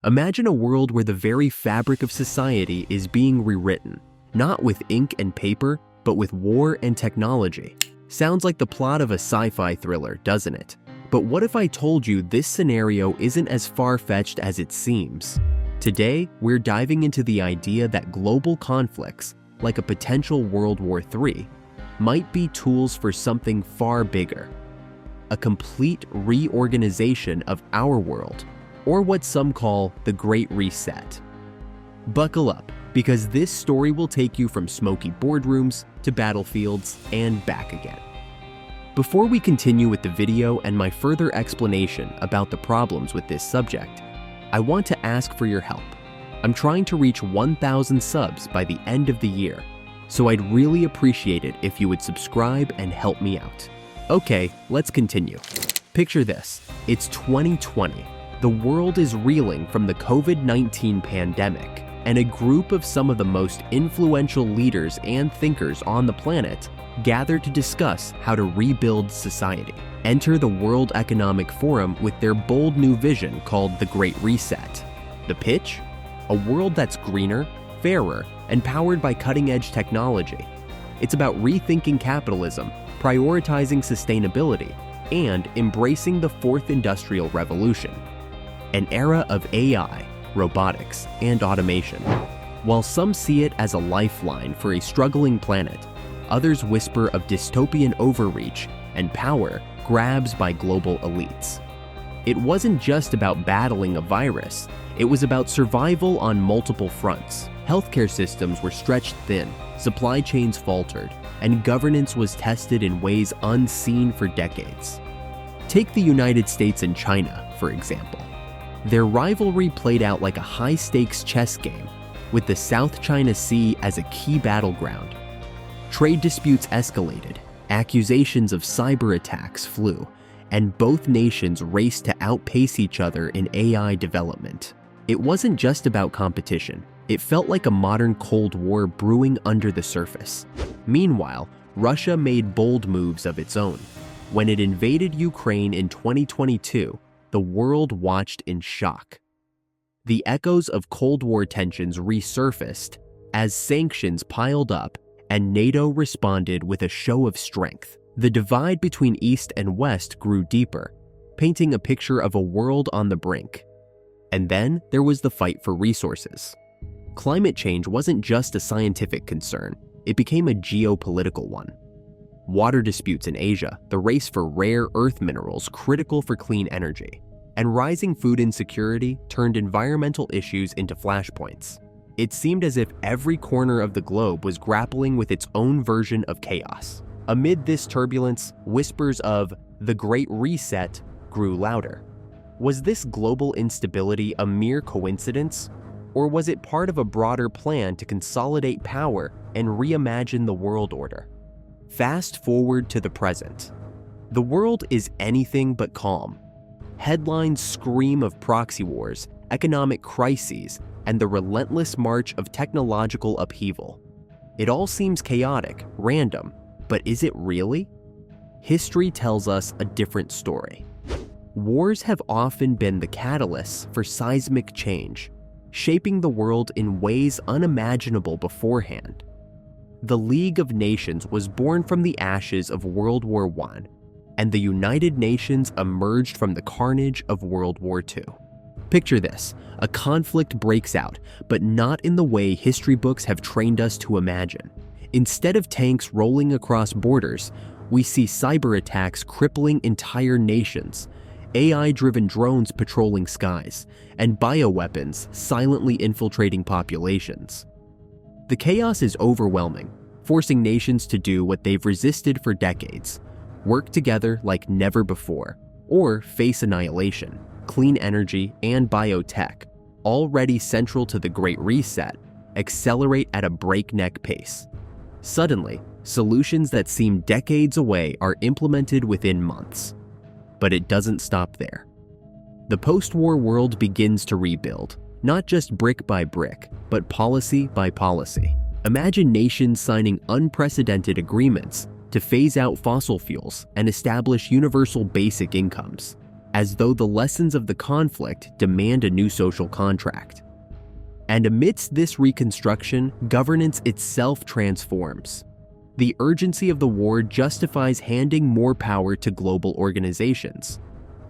Imagine a world where the very fabric of society is being rewritten, not with ink and paper, but with war and technology. Sounds like the plot of a sci-fi thriller, doesn't it? But what if I told you this scenario isn't as far-fetched as it seems? Today, we're diving into the idea that global conflicts, like a potential World War III, might be tools for something far bigger. A complete reorganization of our world, or what some call the Great Reset. Buckle up, because this story will take you from smoky boardrooms to battlefields and back again. Before we continue with the video and my further explanation about the problems with this subject, I want to ask for your help. I'm trying to reach 1,000 subs by the end of the year, so I'd really appreciate it if you would subscribe and help me out. Okay, let's continue. Picture this, it's 2020. The world is reeling from the COVID-19 pandemic, and a group of some of the most influential leaders and thinkers on the planet gather to discuss how to rebuild society. Enter the World Economic Forum with their bold new vision called the Great Reset. The pitch? A world that's greener, fairer, and powered by cutting-edge technology. It's about rethinking capitalism, prioritizing sustainability, and embracing the fourth industrial revolution. An era of AI, robotics, and automation. While some see it as a lifeline for a struggling planet, others whisper of dystopian overreach and power grabs by global elites. It wasn't just about battling a virus, it was about survival on multiple fronts. Healthcare systems were stretched thin, supply chains faltered, and governance was tested in ways unseen for decades. Take the United States and China, for example. Their rivalry played out like a high-stakes chess game, with the South China Sea as a key battleground. Trade disputes escalated, accusations of cyber attacks flew, and both nations raced to outpace each other in AI development. It wasn't just about competition, it felt like a modern Cold War brewing under the surface. Meanwhile, Russia made bold moves of its own. When it invaded Ukraine in 2022, the world watched in shock. The echoes of Cold War tensions resurfaced as sanctions piled up and NATO responded with a show of strength. The divide between East and West grew deeper, painting a picture of a world on the brink. And then there was the fight for resources. Climate change wasn't just a scientific concern, it became a geopolitical one. Water disputes in Asia, the race for rare earth minerals critical for clean energy, and rising food insecurity turned environmental issues into flashpoints. It seemed as if every corner of the globe was grappling with its own version of chaos. Amid this turbulence, whispers of the Great Reset grew louder. Was this global instability a mere coincidence, or was it part of a broader plan to consolidate power and reimagine the world order? Fast forward to the present. The world is anything but calm. Headlines scream of proxy wars, economic crises, and the relentless march of technological upheaval. It all seems chaotic, random, but is it really? History tells us a different story. Wars have often been the catalysts for seismic change, shaping the world in ways unimaginable beforehand. The League of Nations was born from the ashes of World War I, and the United Nations emerged from the carnage of World War II. Picture this, a conflict breaks out, but not in the way history books have trained us to imagine. Instead of tanks rolling across borders, we see cyber attacks crippling entire nations, AI-driven drones patrolling skies, and bioweapons silently infiltrating populations. The chaos is overwhelming, forcing nations to do what they've resisted for decades: work together like never before, or face annihilation. Clean energy and biotech, already central to the Great Reset, accelerate at a breakneck pace. Suddenly, solutions that seem decades away are implemented within months. But it doesn't stop there. The post-war world begins to rebuild, not just brick by brick, but policy by policy. Imagine nations signing unprecedented agreements to phase out fossil fuels and establish universal basic incomes. as though the lessons of the conflict demand a new social contract. And amidst this reconstruction, governance itself transforms. The urgency of the war justifies handing more power to global organizations.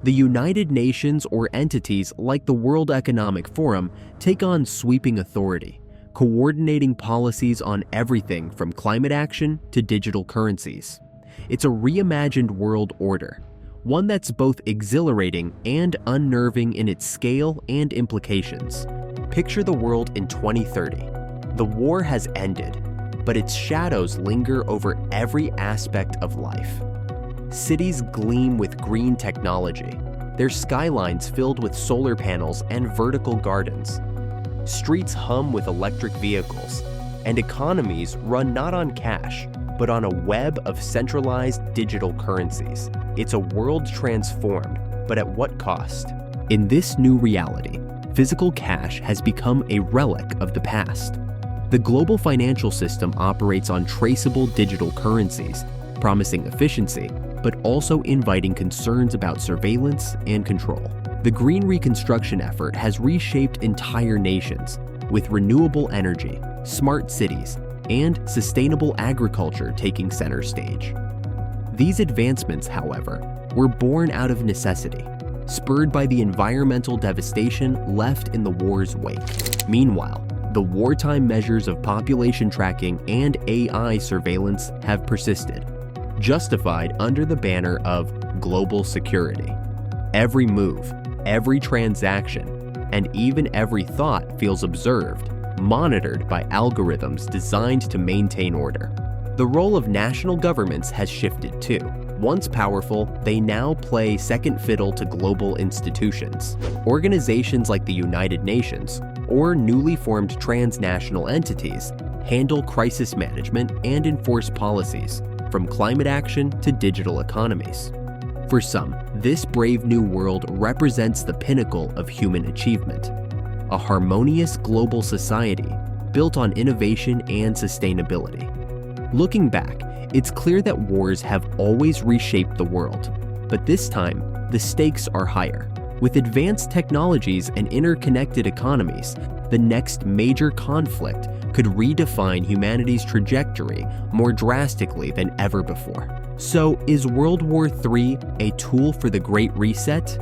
The United Nations or entities like the World Economic Forum take on sweeping authority, coordinating policies on everything from climate action to digital currencies. It's a reimagined world order, one that's both exhilarating and unnerving in its scale and implications. Picture the world in 2030. The war has ended, but its shadows linger over every aspect of life. Cities gleam with green technology, their skylines filled with solar panels and vertical gardens. Streets hum with electric vehicles, and economies run not on cash, but on a web of centralized digital currencies. It's a world transformed, but at what cost? In this new reality, physical cash has become a relic of the past. The global financial system operates on traceable digital currencies, promising efficiency, but also inviting concerns about surveillance and control. The green reconstruction effort has reshaped entire nations, with renewable energy, smart cities, and sustainable agriculture taking center stage. These advancements, however, were born out of necessity, spurred by the environmental devastation left in the war's wake. Meanwhile, the wartime measures of population tracking and AI surveillance have persisted, justified under the banner of global security. Every move, every transaction, and even every thought feels observed, monitored by algorithms designed to maintain order. The role of national governments has shifted too. Once powerful, they now play second fiddle to global institutions. Organizations like the United Nations or newly formed transnational entities handle crisis management and enforce policies, from climate action to digital economies. For some, this brave new world represents the pinnacle of human achievement, a harmonious global society built on innovation and sustainability. Looking back, it's clear that wars have always reshaped the world, but this time, the stakes are higher. With advanced technologies and interconnected economies, the next major conflict could redefine humanity's trajectory more drastically than ever before. So, is World War III a tool for the Great Reset?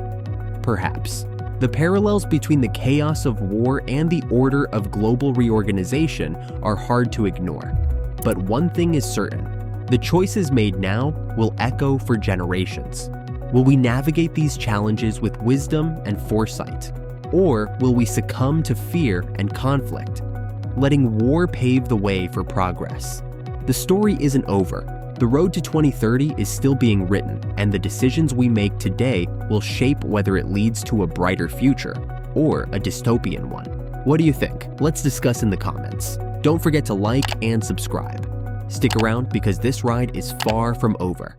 Perhaps. The parallels between the chaos of war and the order of global reorganization are hard to ignore. But one thing is certain, the choices made now will echo for generations. Will we navigate these challenges with wisdom and foresight? Or will we succumb to fear and conflict, letting war pave the way for progress? The story isn't over. The road to 2030 is still being written, and the decisions we make today will shape whether it leads to a brighter future or a dystopian one. What do you think? Let's discuss in the comments. Don't forget to like and subscribe. Stick around because this ride is far from over.